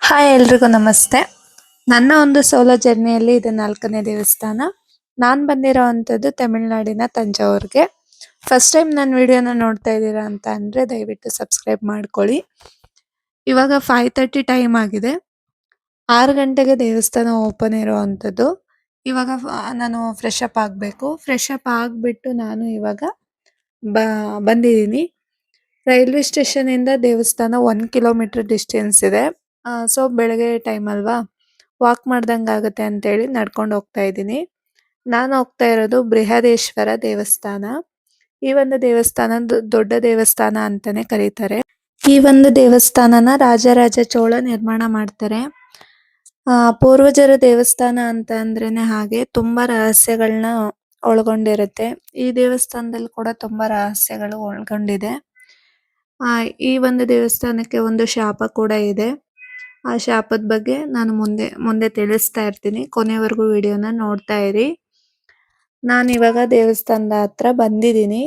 Hi ಎಲ್ರಿಗೂ ನಮಸ್ತೆ. ನನ್ನ ಒಂದು ಸೋಲೋ ಜರ್ನಿಯಲ್ಲಿ ಇದು 4ನೇ ದೇವಸ್ಥಾನ. ನಾನು ಬಂದಿರೋ ಅಂಥದ್ದು ತಮಿಳ್ನಾಡಿನ ತಂಜಾವೂರ್ಗೆ. ಫಸ್ಟ್ ಟೈಮ್ ನನ್ನ ವಿಡಿಯೋನ ನೋಡ್ತಾ ಇದ್ದೀರಾ ಅಂತ ಅಂದರೆ ದಯವಿಟ್ಟು ಸಬ್ಸ್ಕ್ರೈಬ್ ಮಾಡ್ಕೊಳ್ಳಿ. ಇವಾಗ 5:30 ಟೈಮ್ ಆಗಿದೆ. 6 ಗಂಟೆಗೆ ದೇವಸ್ಥಾನ ಓಪನ್ ಇರೋ ಅಂಥದ್ದು. ಇವಾಗ ನಾನು ಫ್ರೆಶ್ ಅಪ್ ಆಗಬೇಕು. ಫ್ರೆಶ್ ಅಪ್ ಆಗಿಬಿಟ್ಟು ನಾನು ಇವಾಗ ಬಂದಿದ್ದೀನಿ. ರೈಲ್ವೆ ಸ್ಟೇಷನಿಂದ ದೇವಸ್ಥಾನ 1 ಕಿಲೋಮೀಟರ್ ಡಿಸ್ಟೆನ್ಸ್ ಇದೆ. ಸೊ ಬೆಳಗ್ಗೆ ಟೈಮ್ ಅಲ್ವಾ, ವಾಕ್ ಮಾಡ್ದಂಗೆ ಆಗುತ್ತೆ ಅಂತೇಳಿ ನಡ್ಕೊಂಡು ಹೋಗ್ತಾ ಇದ್ದೀನಿ. ನಾನು ಹೋಗ್ತಾ ಇರೋದು ಬೃಹದೇಶ್ವರ ದೇವಸ್ಥಾನ. ಈ ಒಂದು ದೇವಸ್ಥಾನ ದೊಡ್ಡ ದೇವಸ್ಥಾನ ಅಂತಾನೆ ಕರೀತಾರೆ. ಈ ಒಂದು ದೇವಸ್ಥಾನನ ರಾಜರಾಜ ಚೋಳ ನಿರ್ಮಾಣ ಮಾಡ್ತಾರೆ. ಪೂರ್ವಜರ ದೇವಸ್ಥಾನ ಅಂತ ಅಂದ್ರೇನೆ ಹಾಗೆ ತುಂಬಾ ರಹಸ್ಯಗಳನ್ನ ಒಳಗೊಂಡಿರುತ್ತೆ. ಈ ದೇವಸ್ಥಾನದಲ್ಲಿ ಕೂಡ ತುಂಬಾ ರಹಸ್ಯಗಳು ಒಳಗೊಂಡಿದೆ. ಈ ಒಂದು ದೇವಸ್ಥಾನಕ್ಕೆ ಒಂದು ಶಾಪ ಕೂಡ ಇದೆ. ಆ ಶಾಪದ ಬಗ್ಗೆ ನಾನು ಮುಂದೆ ತಿಳಿಸ್ತಾ ಇರ್ತೀನಿ. ಕೊನೆವರೆಗೂ ವಿಡಿಯೋನ ನೋಡ್ತಾ ಇರಿ. ನಾನು ಇವಾಗ ದೇವಸ್ಥಾನದ ಹತ್ರ ಬಂದಿದ್ದೀನಿ.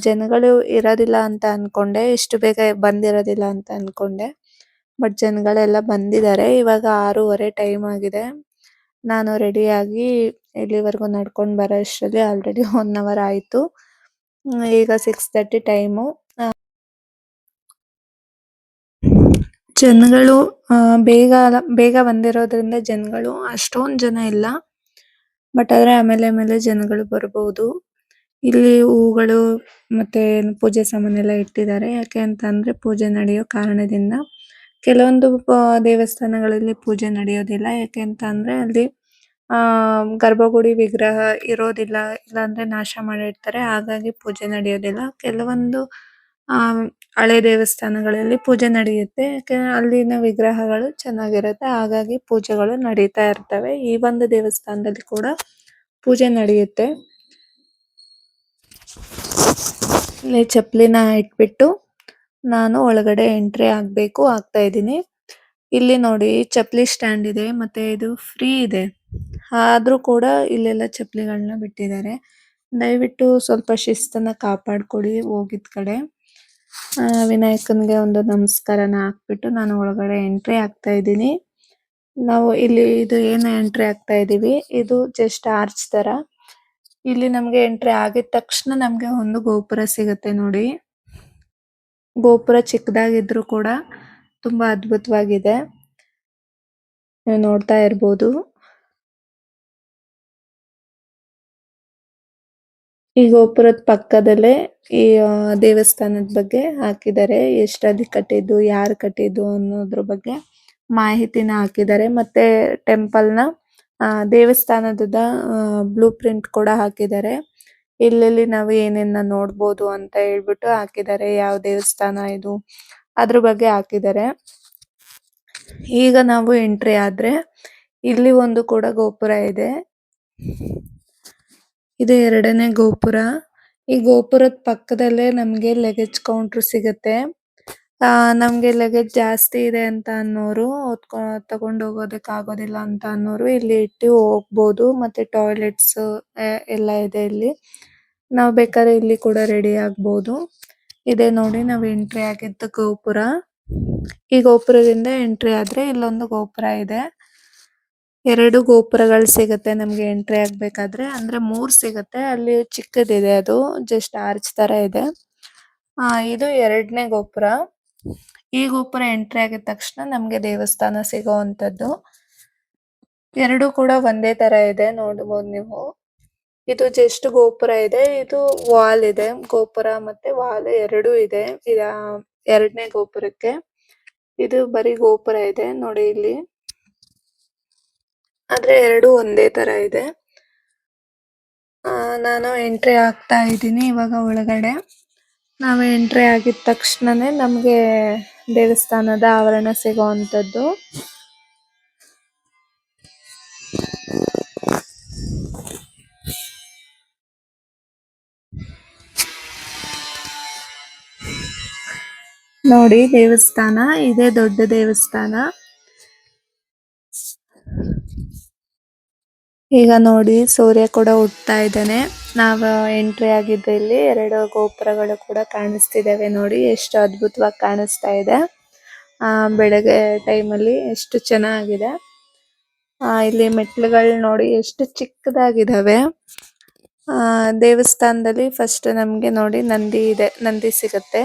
ಜನಗಳು ಇರೋದಿಲ್ಲ ಅಂತ ಅನ್ಕೊಂಡೆ, ಇಷ್ಟು ಬೇಗ ಬಂದಿರೋದಿಲ್ಲ ಅಂತ ಅನ್ಕೊಂಡೆ. ಬಟ್ ಜನಗಳೆಲ್ಲ ಬಂದಿದ್ದಾರೆ. ಇವಾಗ 6:30 ಟೈಮ್ ಆಗಿದೆ. ನಾನು ರೆಡಿಯಾಗಿ ಇಲ್ಲಿವರೆಗೂ ನಡ್ಕೊಂಡು ಬರೋ ಅಷ್ಟರಲ್ಲಿ ಆಲ್ರೆಡಿ 1 ಅವರ್ ಆಯಿತು. ಈಗ 6:30 ಟೈಮು. ಜನಗಳು ಬೇಗ ಬಂದಿರೋದ್ರಿಂದ ಜನಗಳು ಅಷ್ಟೊಂದು ಜನ ಇಲ್ಲ. ಬಟ್ ಆದ್ರೆ ಆಮೇಲೆ ಜನಗಳು ಬರ್ಬೋದು. ಇಲ್ಲಿ ಹೂಗಳು ಮತ್ತೆ ಪೂಜೆ ಸಾಮಾನೆಲ್ಲ ಇಟ್ಟಿದ್ದಾರೆ. ಯಾಕೆ ಅಂತ ಅಂದ್ರೆ ಪೂಜೆ ನಡೆಯೋ ಕಾರಣದಿಂದ. ಕೆಲವೊಂದು ದೇವಸ್ಥಾನಗಳಲ್ಲಿ ಪೂಜೆ ನಡೆಯೋದಿಲ್ಲ. ಯಾಕೆ ಅಂತ ಅಂದ್ರೆ ಅಲ್ಲಿ ಗರ್ಭಗುಡಿ ವಿಗ್ರಹ ಇರೋದಿಲ್ಲ, ಇಲ್ಲಾಂದ್ರೆ ನಾಶ ಮಾಡಿರ್ತಾರೆ. ಹಾಗಾಗಿ ಪೂಜೆ ನಡೆಯೋದಿಲ್ಲ. ಕೆಲವೊಂದು ಹಳೆ ದೇವಸ್ಥಾನಗಳಲ್ಲಿ ಪೂಜೆ ನಡೆಯುತ್ತೆ. ಯಾಕೆಂದ್ರೆ ಅಲ್ಲಿನ ವಿಗ್ರಹಗಳು ಚೆನ್ನಾಗಿರುತ್ತೆ, ಹಾಗಾಗಿ ಪೂಜೆಗಳು ನಡೀತಾ ಇರ್ತವೆ. ಈ ಒಂದು ದೇವಸ್ಥಾನದಲ್ಲಿ ಕೂಡ ಪೂಜೆ ನಡೆಯುತ್ತೆ. ಇಲ್ಲಿ ಚಪ್ಪಲಿನ ಇಟ್ಬಿಟ್ಟು ನಾನು ಒಳಗಡೆ ಎಂಟ್ರಿ ಆಗ್ತಾ ಇದ್ದೀನಿ. ಇಲ್ಲಿ ನೋಡಿ ಚಪ್ಪಲಿ ಸ್ಟ್ಯಾಂಡ್ ಇದೆ, ಮತ್ತೆ ಇದು ಫ್ರೀ ಇದೆ. ಆದ್ರೂ ಕೂಡ ಇಲ್ಲೆಲ್ಲ ಚಪ್ಪಲಿಗಳನ್ನ ಬಿಟ್ಟಿದ್ದಾರೆ. ದಯವಿಟ್ಟು ಸ್ವಲ್ಪ ಶಿಸ್ತನ್ನ ಕಾಪಾಡ್ಕೊಡಿ ಹೋಗಿದ್ ಕಡೆ. ವಿನಾಯಕನ್ಗೆ ಒಂದು ನಮಸ್ಕಾರನ ಹಾಕ್ಬಿಟ್ಟು ನಾನು ಒಳಗಡೆ ಎಂಟ್ರಿ ಆಗ್ತಾ ಇದ್ದೀನಿ. ನಾವು ಇಲ್ಲಿ ಇದು ಏನು ಎಂಟ್ರಿ ಆಗ್ತಾ ಇದೀವಿ, ಇದು ಜಸ್ಟ್ ಆರ್ಚ್ ತರ. ಇಲ್ಲಿ ನಮ್ಗೆ ಎಂಟ್ರಿ ಆಗಿದ ತಕ್ಷಣ ನಮ್ಗೆ ಒಂದು ಗೋಪುರ ಸಿಗುತ್ತೆ ನೋಡಿ. ಗೋಪುರ ಚಿಕ್ಕದಾಗಿದ್ರು ಕೂಡ ತುಂಬಾ ಅದ್ಭುತವಾಗಿದೆ, ನೀವು ನೋಡ್ತಾ ಇರ್ಬೋದು. ಈ ಗೋಪುರದ ಪಕ್ಕದಲ್ಲೇ ಈ ದೇವಸ್ಥಾನದ ಬಗ್ಗೆ ಹಾಕಿದ್ದಾರೆ. ಎಷ್ಟಲ್ಲಿ ಕಟ್ಟಿದ್ದು, ಯಾರು ಕಟ್ಟಿದ್ದು ಅನ್ನೋದ್ರ ಬಗ್ಗೆ ಮಾಹಿತಿನ ಹಾಕಿದ್ದಾರೆ. ಮತ್ತೆ ಟೆಂಪಲ್ನ ದೇವಸ್ಥಾನದ ಬ್ಲೂ ಪ್ರಿಂಟ್ ಕೂಡ ಹಾಕಿದ್ದಾರೆ. ಎಲ್ಲೆಲ್ಲಿ ನಾವು ಏನೇನ ನೋಡ್ಬೋದು ಅಂತ ಹೇಳ್ಬಿಟ್ಟು ಹಾಕಿದ್ದಾರೆ. ಯಾವ ದೇವಸ್ಥಾನ ಇದು ಅದ್ರ ಬಗ್ಗೆ ಹಾಕಿದ್ದಾರೆ. ಈಗ ನಾವು ಎಂಟ್ರಿ ಆದ್ರೆ ಇಲ್ಲಿ ಒಂದು ಕೂಡ ಗೋಪುರ ಇದೆ. ಇದು 2ನೇ ಗೋಪುರ. ಈ ಗೋಪುರದ ಪಕ್ಕದಲ್ಲೇ ನಮ್ಗೆ ಲಗೇಜ್ ಕೌಂಟರ್ ಸಿಗುತ್ತೆ. ನಮ್ಗೆ ಲಗೇಜ್ ಜಾಸ್ತಿ ಇದೆ ಅಂತ ಅನ್ನೋರು, ತಗೊಂಡು ಹೋಗೋದಕ್ಕೆ ಆಗೋದಿಲ್ಲ ಅಂತ ಅನ್ನೋರು ಇಲ್ಲಿ ಇಟ್ಟು ಹೋಗ್ಬೋದು. ಮತ್ತೆ ಟಾಯ್ಲೆಟ್ಸ್ ಎಲ್ಲ ಇದೆ ಇಲ್ಲಿ. ನಾವು ಬೇಕಾದ್ರೆ ಇಲ್ಲಿ ಕೂಡ ರೆಡಿ ಆಗ್ಬೋದು. ಇದೆ ನೋಡಿ, ನಾವು ಎಂಟ್ರಿ ಆಗಿದ್ದ ಗೋಪುರ. ಈ ಗೋಪುರದಿಂದ ಎಂಟ್ರಿ ಆದ್ರೆ ಇಲ್ಲೊಂದು ಗೋಪುರ ಇದೆ. 2 ಗೋಪುರಗಳು ಸಿಗುತ್ತೆ ನಮ್ಗೆ ಎಂಟ್ರಿ ಆಗ್ಬೇಕಾದ್ರೆ. ಅಂದ್ರೆ 3 ಸಿಗುತ್ತೆ. ಅಲ್ಲಿ ಚಿಕ್ಕದಿದೆ, ಅದು ಜಸ್ಟ್ ಆರ್ಚ್ ತರ ಇದೆ. ಇದು 2ನೇ ಗೋಪುರ. ಈ ಗೋಪುರ ಎಂಟ್ರಿ ಆಗಿದ ತಕ್ಷಣ ನಮ್ಗೆ ದೇವಸ್ಥಾನ ಸಿಗೋವಂಥದ್ದು. 2 ಕೂಡ ಒಂದೇ ತರ ಇದೆ, ನೋಡ್ಬೋದು ನೀವು. ಇದು ಜಸ್ಟ್ ಗೋಪುರ ಇದೆ, ಇದು ವಾಲ್ ಇದೆ. ಗೋಪುರ ಮತ್ತೆ ವಾಲ್ 2 ಇದೆ 2ನೇ ಗೋಪುರಕ್ಕೆ. ಇದು ಬರೀ ಗೋಪುರ ಇದೆ ನೋಡಿ ಇಲ್ಲಿ, ಆದ್ರೆ 2 ಒಂದೇ ತರ ಇದೆ. ನಾನು ಎಂಟ್ರಿ ಆಗ್ತಾ ಇದ್ದೀನಿ ಇವಾಗ ಒಳಗಡೆ. ನಾವು ಎಂಟ್ರಿ ಆಗಿದ ತಕ್ಷಣನೇ ನಮ್ಗೆ ದೇವಸ್ಥಾನದ ಆವರಣ ಸಿಗೋವಂಥದ್ದು. ನೋಡಿ ದೇವಸ್ಥಾನ, ಇದೇ ದೊಡ್ಡ ದೇವಸ್ಥಾನ. ಈಗ ನೋಡಿ ಸೂರ್ಯ ಕೂಡ ಹುಟ್ತಾ ಇದ್ದಾನೆ. ನಾವು ಎಂಟ್ರಿ ಆಗಿದ್ದ ಇಲ್ಲಿ 2 ಗೋಪುರಗಳು ಕೂಡ ಕಾಣಿಸ್ತಿದಾವೆ ನೋಡಿ, ಎಷ್ಟು ಅದ್ಭುತವಾಗಿ ಕಾಣಿಸ್ತಾ ಇದೆ. ಬೆಳಗ್ಗೆ ಟೈಮಲ್ಲಿ ಎಷ್ಟು ಚೆನ್ನಾಗಿದೆ. ಇಲ್ಲಿ ಮೆಟ್ಲುಗಳು ನೋಡಿ ಎಷ್ಟು ಚಿಕ್ಕದಾಗಿದ್ದಾವೆ. ದೇವಸ್ಥಾನದಲ್ಲಿ ಫಸ್ಟ್ ನಮ್ಗೆ ನೋಡಿ ನಂದಿ ಇದೆ, ನಂದಿ ಸಿಗತ್ತೆ.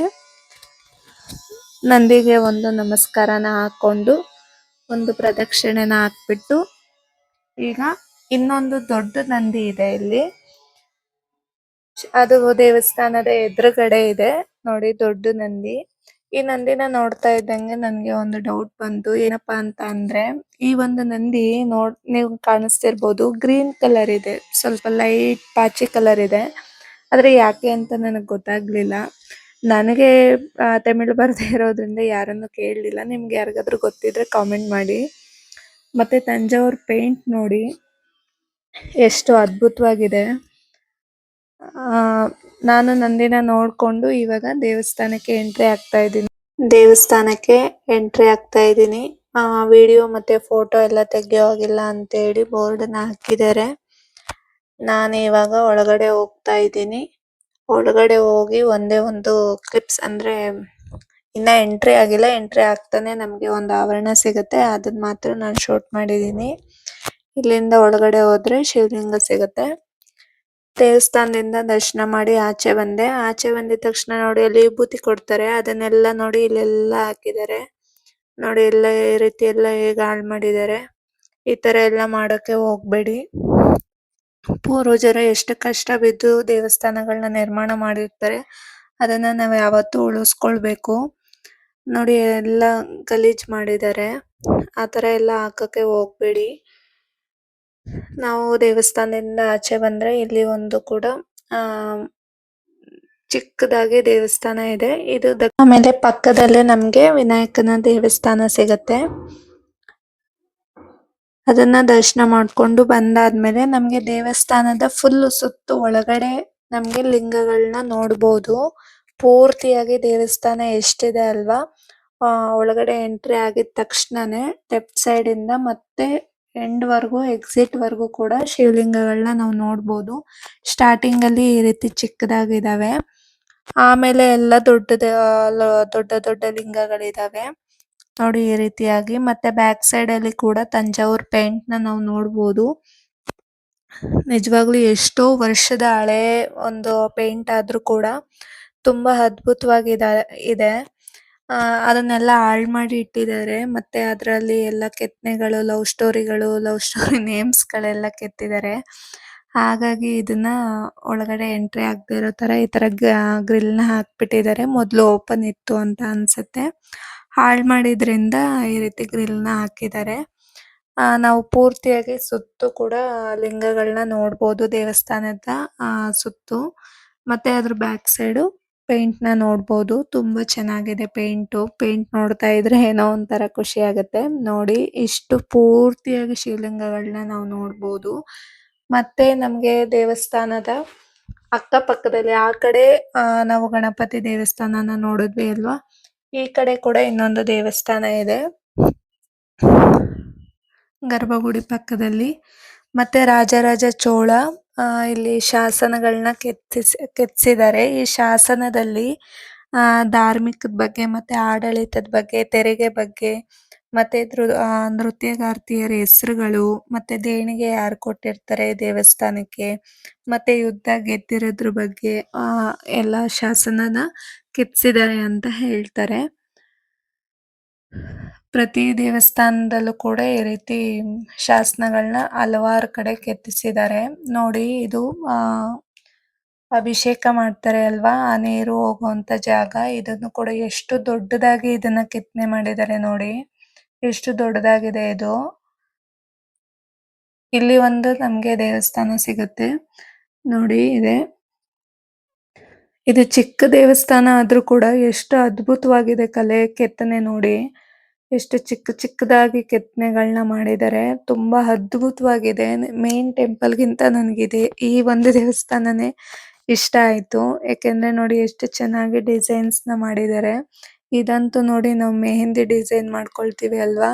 ನಂದಿಗೆ ಒಂದು ನಮಸ್ಕಾರನ ಹಾಕೊಂಡು ಒಂದು ಪ್ರದಕ್ಷಿಣೆನ ಹಾಕ್ಬಿಟ್ಟು ಈಗ ಇನ್ನೊಂದು ದೊಡ್ಡ ನಂದಿ ಇದೆ ಇಲ್ಲಿ. ಅದು ದೇವಸ್ಥಾನದ ಎದುರುಗಡೆ ಇದೆ ನೋಡಿ, ದೊಡ್ಡ ನಂದಿ. ಈ ನಂದಿನ ನೋಡ್ತಾ ಇದ್ದಂಗೆ ನನ್ಗೆ ಒಂದು ಡೌಟ್ ಬಂತು. ಏನಪ್ಪಾ ಅಂತ ಅಂದ್ರೆ, ಈ ಒಂದು ನಂದಿ ನೀವು ಕಾಣಿಸ್ತಿರ್ಬೋದು, ಗ್ರೀನ್ ಕಲರ್ ಇದೆ, ಸ್ವಲ್ಪ ಲೈಟ್ ಪಾಚಿ ಕಲರ್ ಇದೆ. ಆದ್ರೆ ಯಾಕೆ ಅಂತ ನನಗೆ ಗೊತ್ತಾಗ್ಲಿಲ್ಲ. ನನಗೆ ತಮಿಳು ಬರದೇ ಇರೋದ್ರಿಂದ ಯಾರನ್ನು ಕೇಳಲಿಲ್ಲ. ನಿಮ್ಗೆ ಯಾರಿಗಾದ್ರೂ ಗೊತ್ತಿದ್ರೆ ಕಾಮೆಂಟ್ ಮಾಡಿ. ಮತ್ತೆ ತಂಜಾವೂರ್ ಪೇಂಟ್ ನೋಡಿ ಎಷ್ಟು ಅದ್ಭುತವಾಗಿದೆ. ನಾನು ನಂದಿನ ನೋಡ್ಕೊಂಡು ಇವಾಗ ದೇವಸ್ಥಾನಕ್ಕೆ ಎಂಟ್ರಿ ಆಗ್ತಾ ಇದ್ದೀನಿ. ವಿಡಿಯೋ ಮತ್ತೆ ಫೋಟೋ ಎಲ್ಲ ತೆಗಿಯೋಗಿಲ್ಲ ಅಂತ ಹೇಳಿ ಬೋರ್ಡ್ ನ ಹಾಕಿದ್ದಾರೆ. ನಾನು ಇವಾಗ ಒಳಗಡೆ ಹೋಗ್ತಾ ಇದ್ದೀನಿ. ಒಳಗಡೆ ಹೋಗಿ ಒಂದೇ ಒಂದು ಕ್ಲಿಪ್ಸ್, ಅಂದ್ರೆ ಇನ್ನ ಎಂಟ್ರಿ ಆಗಿಲ್ಲ, ಎಂಟ್ರಿ ಆಗ್ತಾನೆ ನಮ್ಗೆ ಒಂದು ಆವರಣ ಸಿಗುತ್ತೆ, ಅದನ್ನ ಮಾತ್ರ ನಾನು ಶೂಟ್ ಮಾಡಿದೀನಿ. ಇಲ್ಲಿಂದ ಒಳಗಡೆ ಹೋದ್ರೆ ಶಿವಲಿಂಗ ಸಿಗುತ್ತೆ. ದೇವಸ್ಥಾನದಿಂದ ದರ್ಶನ ಮಾಡಿ ಆಚೆ ಬಂದೆ. ಆಚೆ ಬಂದಿದ ತಕ್ಷಣ ನೋಡಿ ಅಲ್ಲಿ ವಿಭೂತಿ ಕೊಡ್ತಾರೆ, ಅದನ್ನೆಲ್ಲ ನೋಡಿ ಇಲ್ಲೆಲ್ಲ ಹಾಕಿದ್ದಾರೆ. ನೋಡಿ ಎಲ್ಲ ಈ ರೀತಿ ಎಲ್ಲ ಹೇಗೆ ಹಾಳು ಮಾಡಿದ್ದಾರೆ. ಈ ತರ ಎಲ್ಲ ಮಾಡಕ್ಕೆ ಹೋಗ್ಬೇಡಿ. ಪೂರ್ವಜರು ಎಷ್ಟು ಕಷ್ಟ ಬಿದ್ದು ದೇವಸ್ಥಾನಗಳನ್ನ ನಿರ್ಮಾಣ ಮಾಡಿರ್ತಾರೆ, ಅದನ್ನ ನಾವು ಯಾವತ್ತೂ ಉಳಿಸ್ಕೊಳ್ಬೇಕು. ನೋಡಿ ಎಲ್ಲ ಗಲೀಜ್ ಮಾಡಿದ್ದಾರೆ, ಆತರ ಎಲ್ಲ ಹಾಕಕ್ಕೆ ಹೋಗ್ಬೇಡಿ. ನಾವು ದೇವಸ್ಥಾನದಿಂದ ಆಚೆ ಬಂದ್ರೆ ಇಲ್ಲಿ ಒಂದು ಕೂಡ ಚಿಕ್ಕದಾಗಿ ದೇವಸ್ಥಾನ ಇದೆ. ಇದು ಆಮೇಲೆ ಪಕ್ಕದಲ್ಲೇ ನಮ್ಗೆ ವಿನಾಯಕನ ದೇವಸ್ಥಾನ ಸಿಗತ್ತೆ. ಅದನ್ನ ದರ್ಶನ ಮಾಡ್ಕೊಂಡು ಬಂದಾದ್ಮೇಲೆ ನಮ್ಗೆ ದೇವಸ್ಥಾನದ ಫುಲ್ ಸುತ್ತು ಒಳಗಡೆ ನಮ್ಗೆ ಲಿಂಗಗಳನ್ನ ನೋಡ್ಬೋದು. ಪೂರ್ತಿಯಾಗಿ ದೇವಸ್ಥಾನ ಎಷ್ಟಿದೆ ಅಲ್ವಾ, ಒಳಗಡೆ ಎಂಟ್ರಿ ಆಗಿದ ತಕ್ಷಣನೇ ಲೆಫ್ಟ್ ಸೈಡ್ ಇಂದ ಮತ್ತೆ ಎಂಡ್ ವರ್ಗು, ಎಕ್ಸಿಟ್ ವರ್ಗು ಕೂಡ ಶಿವಲಿಂಗಗಳನ್ನ ನಾವು ನೋಡ್ಬೋದು. ಸ್ಟಾರ್ಟಿಂಗ್ ಅಲ್ಲಿ ಈ ರೀತಿ ಚಿಕ್ಕದಾಗಿದ್ದಾವೆ, ಆಮೇಲೆ ಎಲ್ಲ ದೊಡ್ಡ ದೊಡ್ಡ ಲಿಂಗಗಳಿದಾವೆ ನೋಡಿ ಈ ರೀತಿಯಾಗಿ. ಮತ್ತೆ ಬ್ಯಾಕ್ ಸೈಡ್ ಅಲ್ಲಿ ಕೂಡ ತಂಜಾವೂರ್ ಪೇಂಟ್ ನ ನಾವು ನೋಡ್ಬೋದು. ನಿಜವಾಗ್ಲೂ ಎಷ್ಟೋ ವರ್ಷದ ಹಳೆ ಒಂದು ಪೇಂಟ್ ಆದ್ರೂ ಕೂಡ ತುಂಬಾ ಅದ್ಭುತವಾಗಿದೆ. ಅದನ್ನೆಲ್ಲ ಹಾಳು ಮಾಡಿ ಇಟ್ಟಿದ್ದಾರೆ. ಮತ್ತೆ ಅದರಲ್ಲಿ ಎಲ್ಲ ಕೆತ್ತನೆಗಳು, ಲವ್ ಸ್ಟೋರಿ ನೇಮ್ಸ್ ಗಳೆಲ್ಲ ಕೆತ್ತಿದ್ದಾರೆ. ಹಾಗಾಗಿ ಇದನ್ನ ಒಳಗಡೆ ಎಂಟ್ರಿ ಆಗದೆ ಇರೋ ತರ ಈ ತರ ಗ್ರಿಲ್ ನ ಹಾಕ್ಬಿಟ್ಟಿದ್ದಾರೆ. ಮೊದ್ಲು ಓಪನ್ ಇತ್ತು ಅಂತ ಅನ್ಸುತ್ತೆ, ಹಾಳು ಮಾಡಿದ್ರಿಂದ ಈ ರೀತಿ ಗ್ರಿಲ್ ನ ಹಾಕಿದ್ದಾರೆ. ನಾವು ಪೂರ್ತಿಯಾಗಿ ಸುತ್ತು ಕೂಡ ಲಿಂಗಗಳನ್ನ ನೋಡ್ಬೋದು ದೇವಸ್ಥಾನದ ಸುತ್ತು. ಮತ್ತೆ ಅದ್ರ ಬ್ಯಾಕ್ ಸೈಡು ಪೇಂಟ್ ನ ನೋಡ್ಬೋದು. ತುಂಬಾ ಚೆನ್ನಾಗಿದೆ ಪೇಂಟ್ ನೋಡ್ತಾ ಇದ್ರೆ ಏನೋ ಒಂಥರ ಖುಷಿ ಆಗುತ್ತೆ. ನೋಡಿ ಇಷ್ಟು ಪೂರ್ತಿಯಾಗಿ ಶಿವಲಿಂಗಗಳನ್ನ ನಾವು ನೋಡ್ಬೋದು. ಮತ್ತೆ ನಮ್ಗೆ ದೇವಸ್ಥಾನದ ಅಕ್ಕಪಕ್ಕದಲ್ಲಿ ಆ ಕಡೆ ನಾವು ಗಣಪತಿ ದೇವಸ್ಥಾನನ ನೋಡಿದ್ವಿ ಅಲ್ವಾ, ಈ ಕಡೆ ಕೂಡ ಇನ್ನೊಂದು ದೇವಸ್ಥಾನ ಇದೆ ಗರ್ಭಗುಡಿ ಪಕ್ಕದಲ್ಲಿ. ಮತ್ತೆ ರಾಜರಾಜ ಚೋಳ ಇಲ್ಲಿ ಶಾಸನಗಳನ್ನ ಕೆತ್ತಿಸಿದ್ದಾರೆ. ಈ ಶಾಸನದಲ್ಲಿ ಧಾರ್ಮಿಕದ ಬಗ್ಗೆ, ಮತ್ತೆ ಆಡಳಿತದ ಬಗ್ಗೆ, ತೆರಿಗೆ ಬಗ್ಗೆ, ಮತ್ತೆ ನೃತ್ಯಗಾರ್ತಿಯರ ಹೆಸರುಗಳು, ಮತ್ತೆ ದೇಣಿಗೆ ಯಾರು ಕೊಟ್ಟಿರ್ತಾರೆ ದೇವಸ್ಥಾನಕ್ಕೆ, ಮತ್ತೆ ಯುದ್ಧ ಗೆದ್ದಿರೋದ್ರ ಬಗ್ಗೆ ಎಲ್ಲ ಶಾಸನನ ಕೆತ್ತಿಸಿದ್ದಾರೆ ಅಂತ ಹೇಳ್ತಾರೆ. ಪ್ರತಿ ದೇವಸ್ಥಾನದಲ್ಲೂ ಕೂಡ ಈ ರೀತಿ ಶಾಸನಗಳನ್ನ ಹಲವಾರು ಕಡೆ ಕೆತ್ತಿಸಿದ್ದಾರೆ. ನೋಡಿ ಇದು ಅಭಿಷೇಕ ಮಾಡ್ತಾರೆ ಅಲ್ವಾ, ಆ ನೀರು ಹೋಗುವಂತ ಜಾಗ. ಇದನ್ನು ಕೂಡ ಎಷ್ಟು ದೊಡ್ಡದಾಗಿ ಇದನ್ನ ಕೆತ್ತನೆ ಮಾಡಿದ್ದಾರೆ ನೋಡಿ, ಎಷ್ಟು ದೊಡ್ಡದಾಗಿದೆ ಇದು. ಇಲ್ಲಿ ಒಂದು ನಮ್ಗೆ ದೇವಸ್ಥಾನ ಸಿಗುತ್ತೆ ನೋಡಿ ಇದೆ. ಇದು ಚಿಕ್ಕ ದೇವಸ್ಥಾನ ಆದ್ರೂ ಕೂಡ ಎಷ್ಟು ಅದ್ಭುತವಾಗಿದೆ ಕಲೆ ಕೆತ್ತನೆ ನೋಡಿ. ಎಷ್ಟು ಚಿಕ್ಕದಾಗಿ ಕೆತ್ತನೆಗಳನ್ನ ಮಾಡಿದ್ದಾರೆ, ತುಂಬಾ ಅದ್ಭುತವಾಗಿದೆ. ಮೇನ್ ಟೆಂಪಲ್ ಗಿಂತ ನನಗಿದೆ ಈ ಒಂದು ದೇವಸ್ಥಾನನೇ ಇಷ್ಟ ಆಯ್ತು. ಯಾಕೆಂದ್ರೆ ನೋಡಿ ಎಷ್ಟು ಚೆನ್ನಾಗಿ ಡಿಸೈನ್ಸ್ ನ ಮಾಡಿದ್ದಾರೆ. ಇದಂತೂ ನೋಡಿ ನಾವು ಮೆಹಂದಿ ಡಿಸೈನ್ ಮಾಡ್ಕೊಳ್ತೀವಿ ಅಲ್ವಾ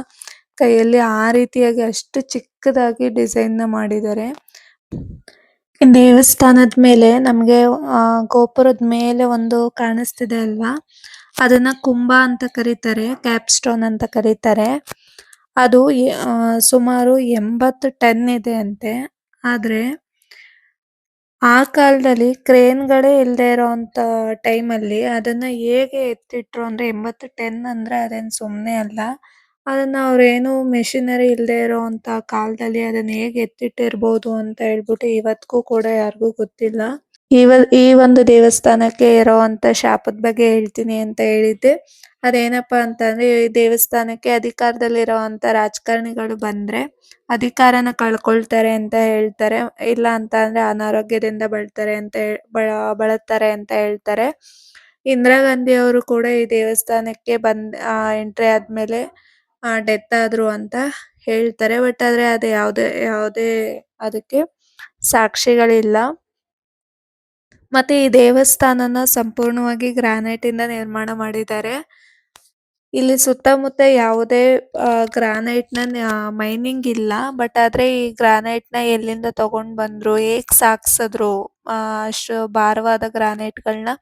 ಕೈಯಲ್ಲಿ, ಆ ರೀತಿಯಾಗಿ ಅಷ್ಟು ಚಿಕ್ಕದಾಗಿ ಡಿಸೈನ್ ನ ಮಾಡಿದ್ದಾರೆ. ದೇವಸ್ಥಾನದ ಮೇಲೆ ನಮ್ಗೆ ಗೋಪುರದ ಮೇಲೆ ಒಂದು ಕಾಣಿಸ್ತಿದೆ ಅಲ್ವಾ, ಅದನ್ನ ಕುಂಭ ಅಂತ ಕರೀತಾರೆ, ಕ್ಯಾಪ್ ಸ್ಟೋನ್ ಅಂತ ಕರೀತಾರೆ. ಅದು ಸುಮಾರು 80 ಟನ್ ಇದೆ ಅಂತೆ. ಆದ್ರೆ ಆ ಕಾಲದಲ್ಲಿ ಕ್ರೇನ್ಗಳೇ ಇಲ್ಲದೆ ಇರೋಂಥ ಟೈಮಲ್ಲಿ ಅದನ್ನ ಹೇಗೆ ಎತ್ತಿಟ್ರು ಅಂದ್ರೆ 80 ಟನ್ ಅಂದ್ರೆ ಅದೇನು ಸುಮ್ಮನೆ ಅಲ್ಲ. ಅದನ್ನ ಅವ್ರೇನು ಮೆಷಿನರಿ ಇಲ್ಲದೆ ಇರೋಂಥ ಕಾಲದಲ್ಲಿ ಅದನ್ನ ಹೇಗೆ ಎತ್ತಿಟ್ಟಿರ್ಬೋದು ಅಂತ ಹೇಳ್ಬಿಟ್ಟು ಇವತ್ತಿಗೂ ಕೂಡ ಯಾರಿಗೂ ಗೊತ್ತಿಲ್ಲ. ಈ ಒಂದು ದೇವಸ್ಥಾನಕ್ಕೆ ಇರೋವಂಥ ಶಾಪದ ಬಗ್ಗೆ ಹೇಳ್ತೀನಿ ಅಂತ ಹೇಳಿದ್ದೆ. ಅದೇನಪ್ಪಾ ಅಂತಂದ್ರೆ ಈ ದೇವಸ್ಥಾನಕ್ಕೆ ಅಧಿಕಾರದಲ್ಲಿರೋವಂಥ ರಾಜಕಾರಣಿಗಳು ಬಂದ್ರೆ ಅಧಿಕಾರನ ಕಳ್ಕೊಳ್ತಾರೆ ಅಂತ ಹೇಳ್ತಾರೆ. ಇಲ್ಲ ಅಂತ ಅಂದ್ರೆ ಅನಾರೋಗ್ಯದಿಂದ ಬಳಲ್ತಾರೆ ಅಂತ ಹೇಳ್ತಾರೆ. ಇಂದಿರಾ ಗಾಂಧಿ ಅವರು ಕೂಡ ಈ ದೇವಸ್ಥಾನಕ್ಕೆ ಎಂಟ್ರಿ ಆದ್ಮೇಲೆ ಡೆತ್ ಆದ್ರು ಅಂತ ಹೇಳ್ತಾರೆ. ಬಟ್ ಆದ್ರೆ ಅದು ಯಾವುದೇ ಅದಕ್ಕೆ ಸಾಕ್ಷಿಗಳಿಲ್ಲ. ಮತ್ತೆ ಈ ದೇವಸ್ಥಾನನ ಸಂಪೂರ್ಣವಾಗಿ ಗ್ರಾನೈಟ್ ಇಂದ ನಿರ್ಮಾಣ ಮಾಡಿದ್ದಾರೆ. ಇಲ್ಲಿ ಸುತ್ತಮುತ್ತ ಯಾವುದೇ ಗ್ರಾನೈಟ್ ನ ಮೈನಿಂಗ್ ಇಲ್ಲ. ಬಟ್ ಆದ್ರೆ ಈ ಗ್ರಾನೈಟ್ ನ ಎಲ್ಲಿಂದ ತಗೊಂಡ್ ಬಂದ್ರು, ಹೇಗ್ ಸಾಗ್ಸಿದ್ರು, ಅಷ್ಟು ಭಾರವಾದ ಗ್ರಾನೈಟ್ಗಳನ್ನ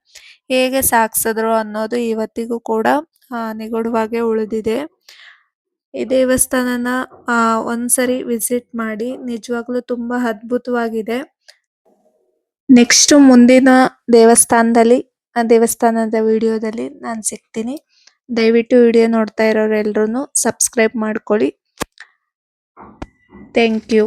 ಹೇಗೆ ಸಾಗ್ಸಿದ್ರು ಅನ್ನೋದು ಇವತ್ತಿಗೂ ಕೂಡ ನಿಗೂಢವಾಗಿ ಉಳಿದಿದೆ. ಈ ದೇವಸ್ಥಾನನ ಒಂದ್ಸರಿ ವಿಸಿಟ್ ಮಾಡಿ, ನಿಜವಾಗ್ಲೂ ತುಂಬಾ ಅದ್ಭುತವಾಗಿದೆ. ನೆಕ್ಸ್ಟ್ ಮುಂದಿನ ದೇವಸ್ಥಾನದ ವಿಡಿಯೋದಲ್ಲಿ ನಾನು ಸಿಗ್ತೀನಿ. ದಯವಿಟ್ಟು ವಿಡಿಯೋ ನೋಡ್ತಾ ಇರೋರೆಲ್ಲರೂ ಸಬ್ಸ್ಕ್ರೈಬ್ ಮಾಡ್ಕೊಳ್ಳಿ. Thank you.